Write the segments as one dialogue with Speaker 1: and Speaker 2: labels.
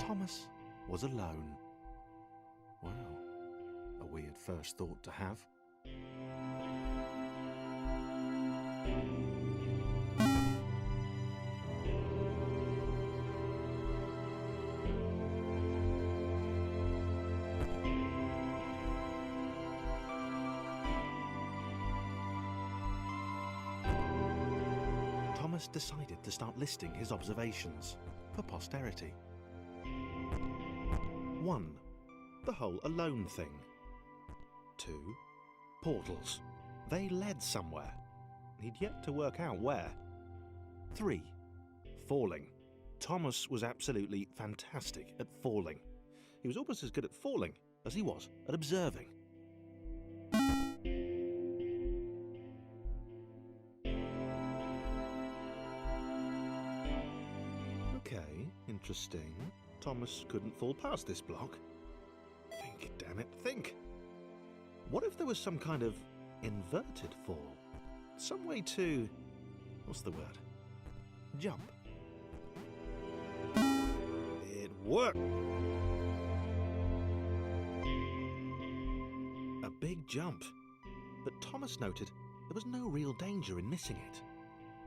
Speaker 1: Thomas was alone. Wow, a weird first thought to have. Thomas decided to start listing his observations for posterity. 1. The whole alone thing. 2. Portals. They led somewhere. He'd yet to work out where. 3. Falling. Thomas was absolutely fantastic at falling. He was almost as good at falling as he was at observing. Okay, interesting. Thomas couldn't fall past this block. Think, damn it, think! What if there was some kind of inverted fall? Some way to... what's the word? Jump. It worked! A big jump. But Thomas noted there was no real danger in missing it.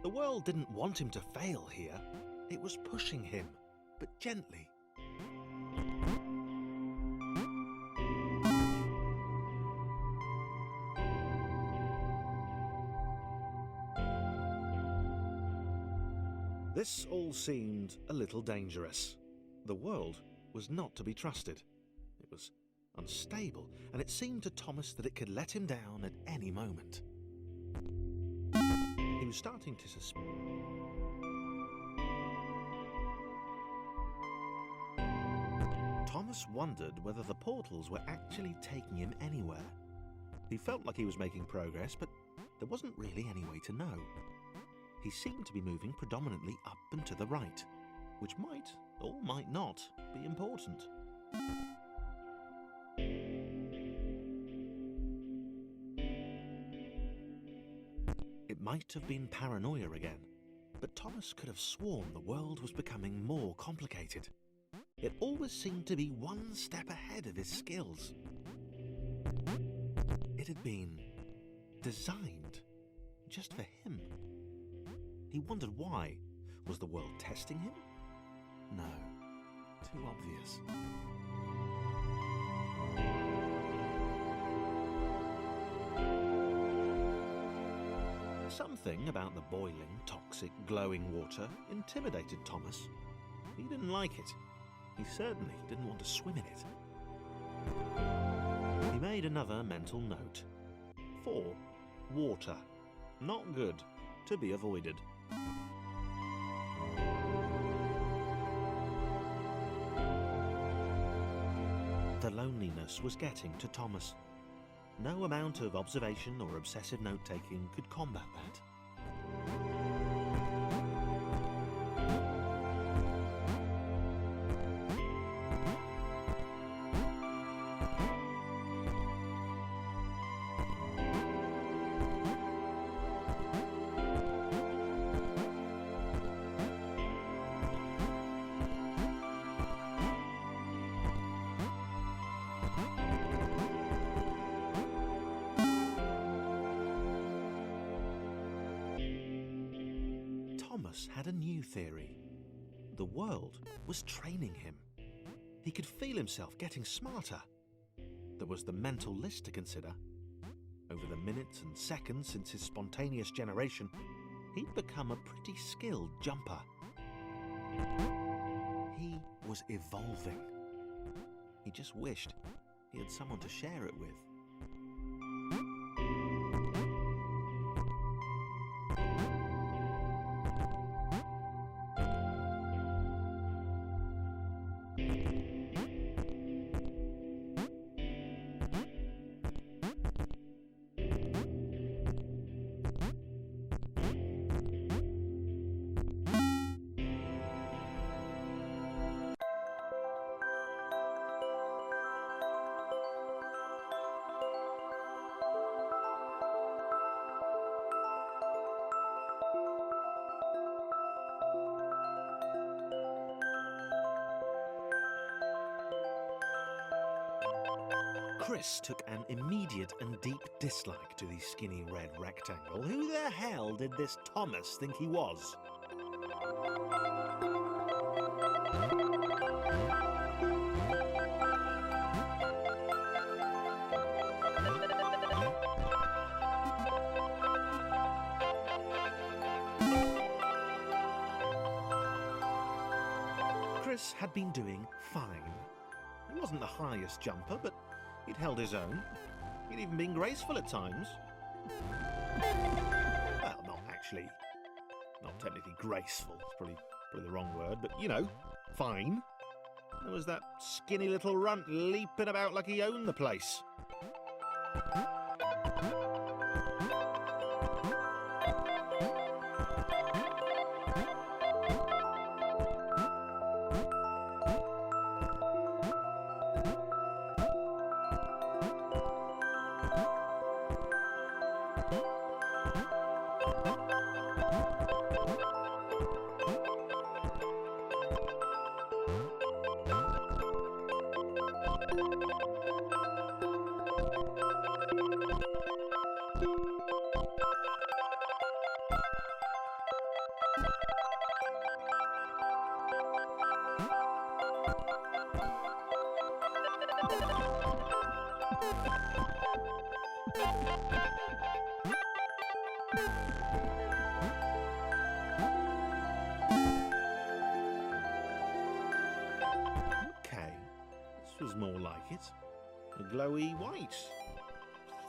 Speaker 1: The world didn't want him to fail here. It was pushing him, but gently. This all seemed a little dangerous. The world was not to be trusted. It was unstable, and it seemed to Thomas that it could let him down at any moment. He was starting to suspect. Thomas wondered whether the portals were actually taking him anywhere. He felt like he was making progress, but there wasn't really any way to know. He seemed to be moving predominantly up and to the right, which might, or might not, be important. It might have been paranoia again, but Thomas could have sworn the world was becoming more complicated. It always seemed to be one step ahead of his skills. It had been designed just for him. He wondered why. Was the world testing him? No, too obvious. Something about the boiling, toxic, glowing water intimidated Thomas. He didn't like it. He certainly didn't want to swim in it. He made another mental note. 4. Water. Not good. To be avoided. The loneliness was getting to Thomas. No amount of observation or obsessive note-taking could combat that. Thomas had a new theory. The world was training him. He could feel himself getting smarter. There was the mental list to consider. Over the minutes and seconds since his spontaneous generation, he'd become a pretty skilled jumper. He was evolving. He just wished he had someone to share it with. Chris took an immediate and deep dislike to the skinny red rectangle. Who the hell did this Thomas think he was? Chris had been doing fine. He wasn't the highest jumper, but he'd held his own. He'd even been graceful at times. Well, not technically graceful, it's probably the wrong word, but you know, fine. There was that skinny little runt leaping about like he owned the place. Okay, this was more like it. A glowy white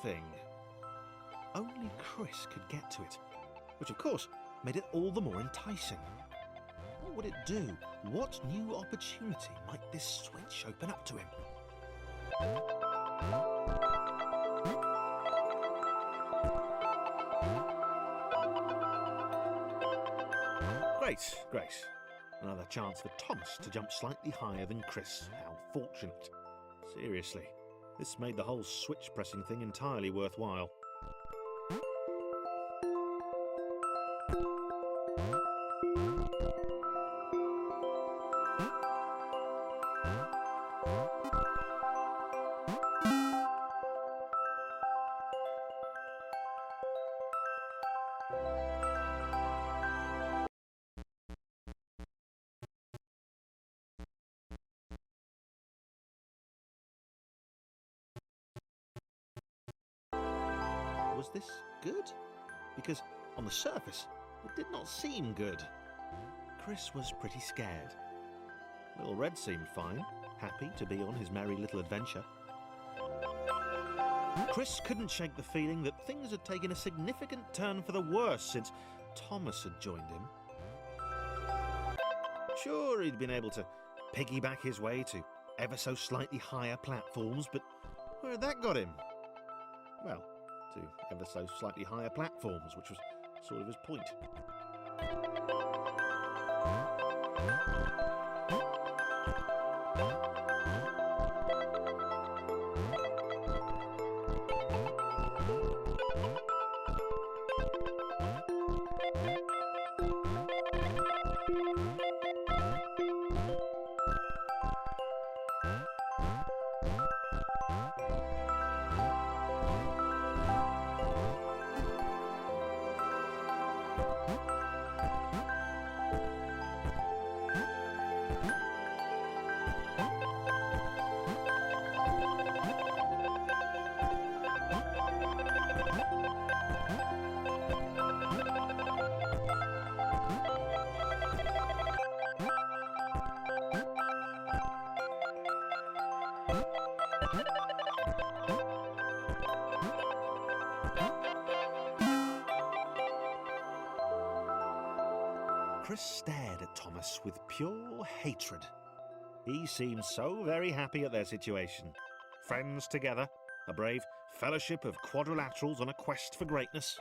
Speaker 1: thing. Only Chris could get to it, which of course made it all the more enticing. What would it do? What new opportunity might this switch open up to him? Great. Another chance for Thomas to jump slightly higher than Chris. How fortunate. Seriously, this made the whole switch pressing thing entirely worthwhile. Was this good? Because on the surface, it did not seem good. Chris was pretty scared. Little Red seemed fine, happy to be on his merry little adventure. Chris couldn't shake the feeling that things had taken a significant turn for the worse since Thomas had joined him. Sure, he'd been able to piggyback his way to ever so slightly higher platforms, but where had that got him? Well, to ever so slightly higher platforms, which was sort of his point. Chris stared at Thomas with pure hatred. He seemed so very happy at their situation. Friends together, a brave fellowship of quadrilaterals on a quest for greatness.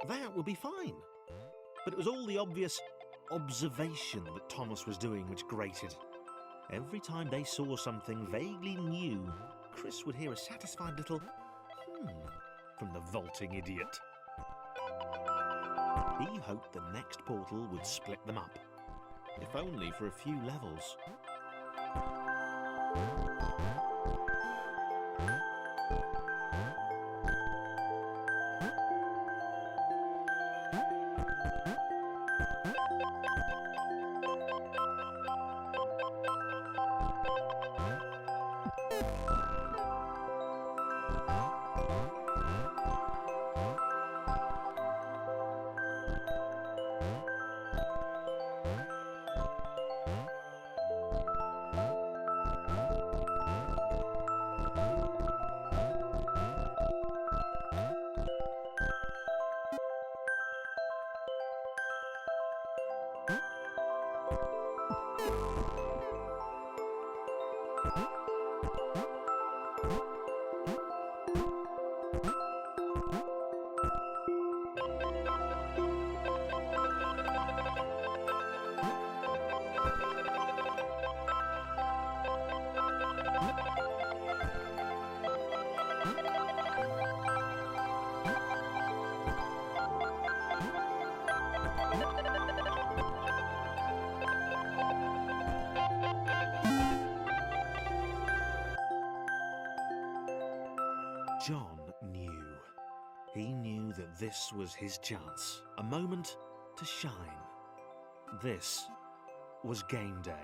Speaker 1: That would be fine. But it was all the obvious observation that Thomas was doing which grated. Every time they saw something vaguely new, Chris would hear a satisfied little from the vaulting idiot. He hoped the next portal would split them up, if only for a few levels. John knew. He knew that this was his chance, a moment to shine. This was game day.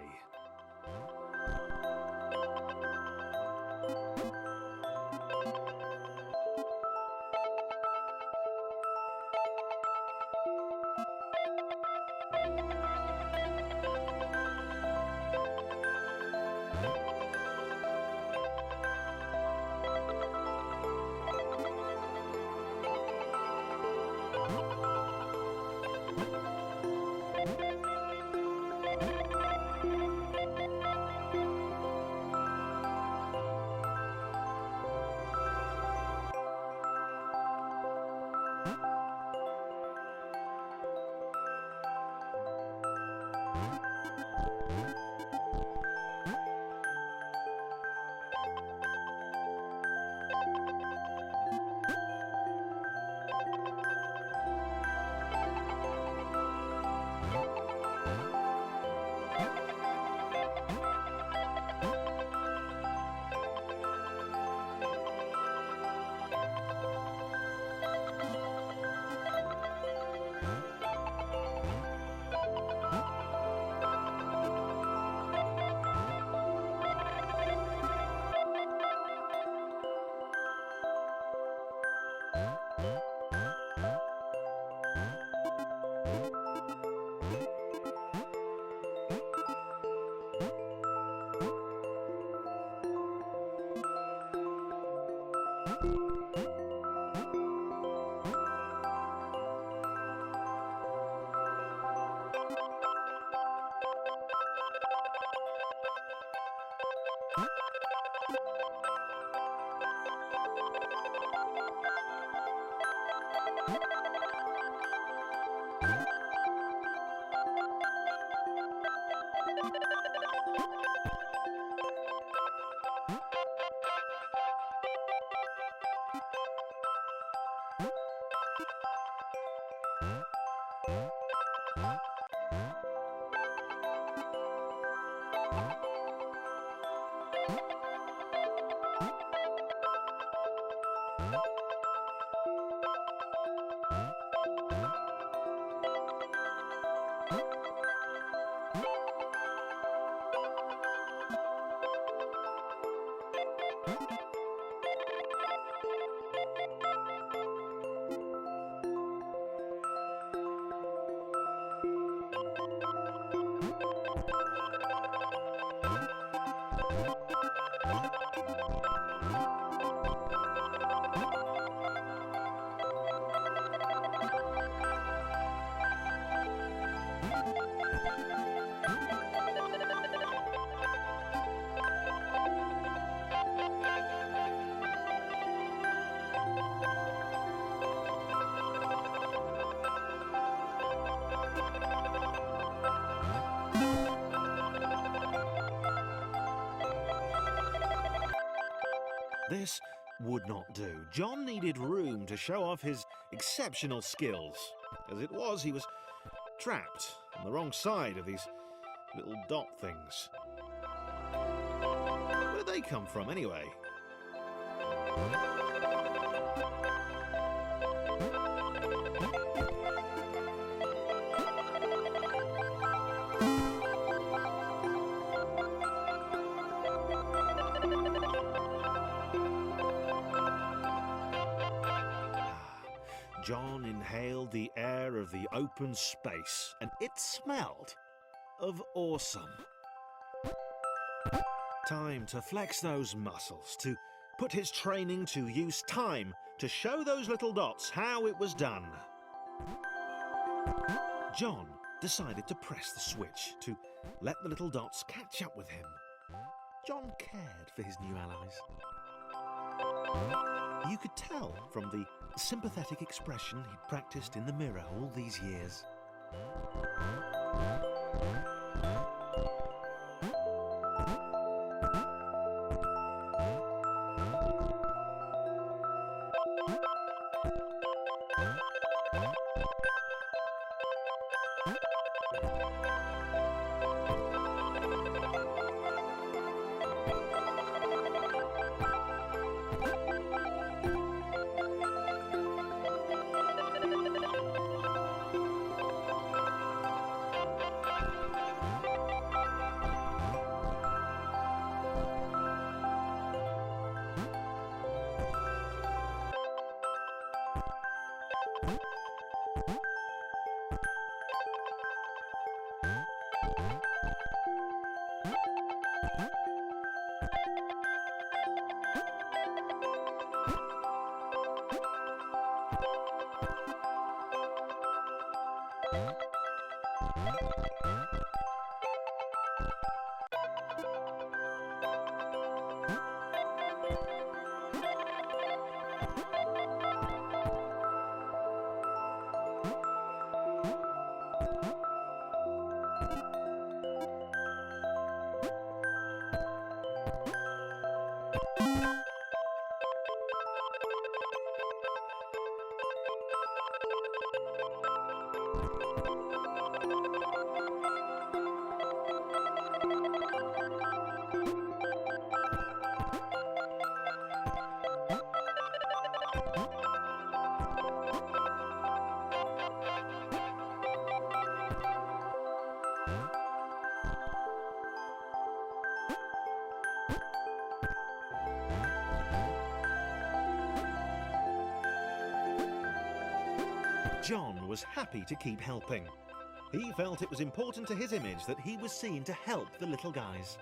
Speaker 1: This would not do. John needed room to show off his exceptional skills. As it was, he was trapped on the wrong side of these little dot things. Where did they come from, anyway? John inhaled the air of the open space, and it smelled of awesome. Time to flex those muscles, to put his training to use, time to show those little dots how it was done. John decided to press the switch to let the little dots catch up with him. John cared for his new allies. You could tell from the sympathetic expression he'd practiced in the mirror all these years. John was happy to keep helping. He felt it was important to his image that he was seen to help the little guys.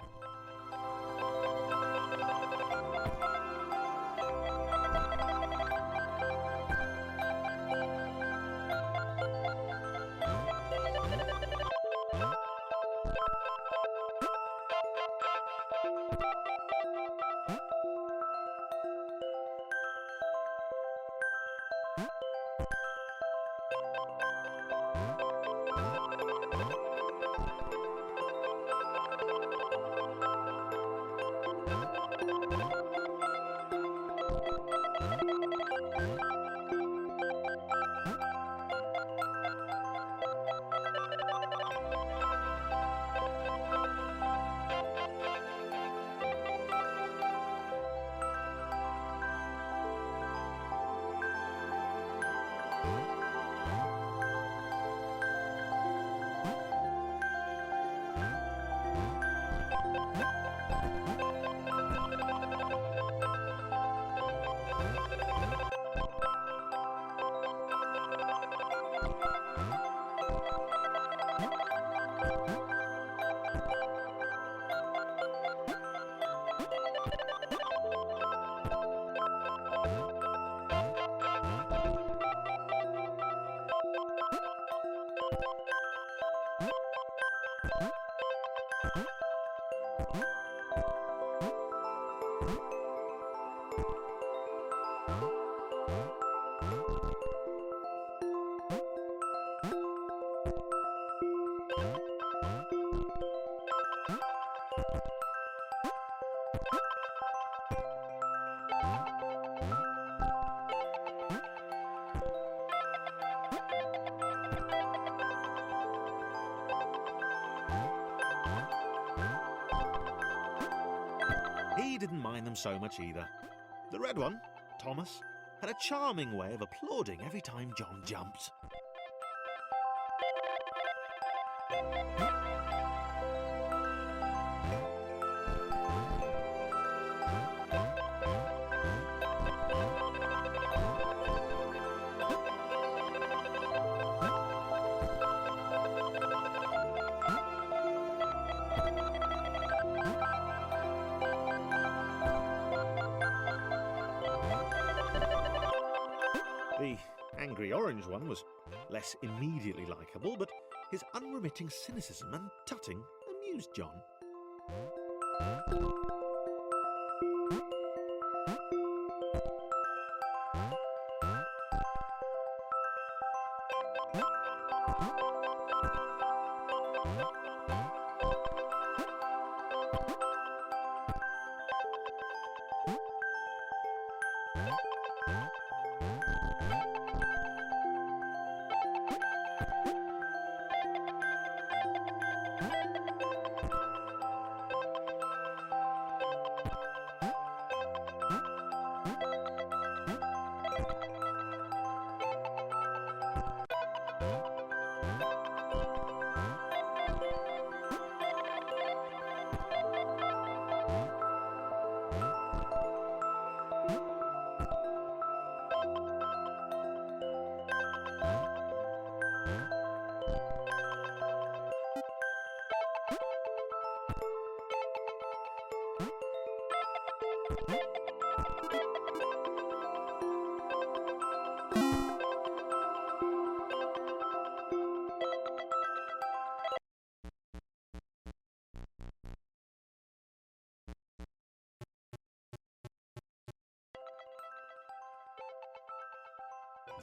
Speaker 1: He didn't mind them so much either. The red one, Thomas, had a charming way of applauding every time John jumped. The angry orange one was less immediately likeable, but His unremitting cynicism and tutting amused John.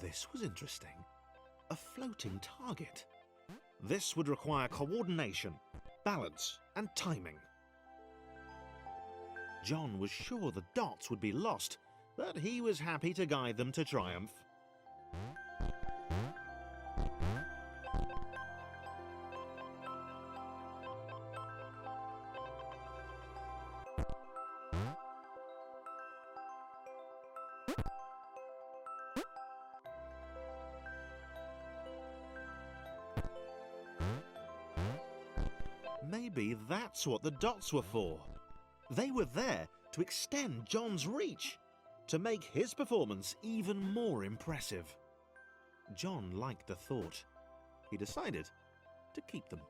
Speaker 1: This was interesting. A floating target. This would require coordination, balance, and timing. John was sure the dots would be lost, but he was happy to guide them to triumph. Maybe that's what the dots were for. They were there to extend John's reach, to make his performance even more impressive. John liked the thought. He decided to keep them.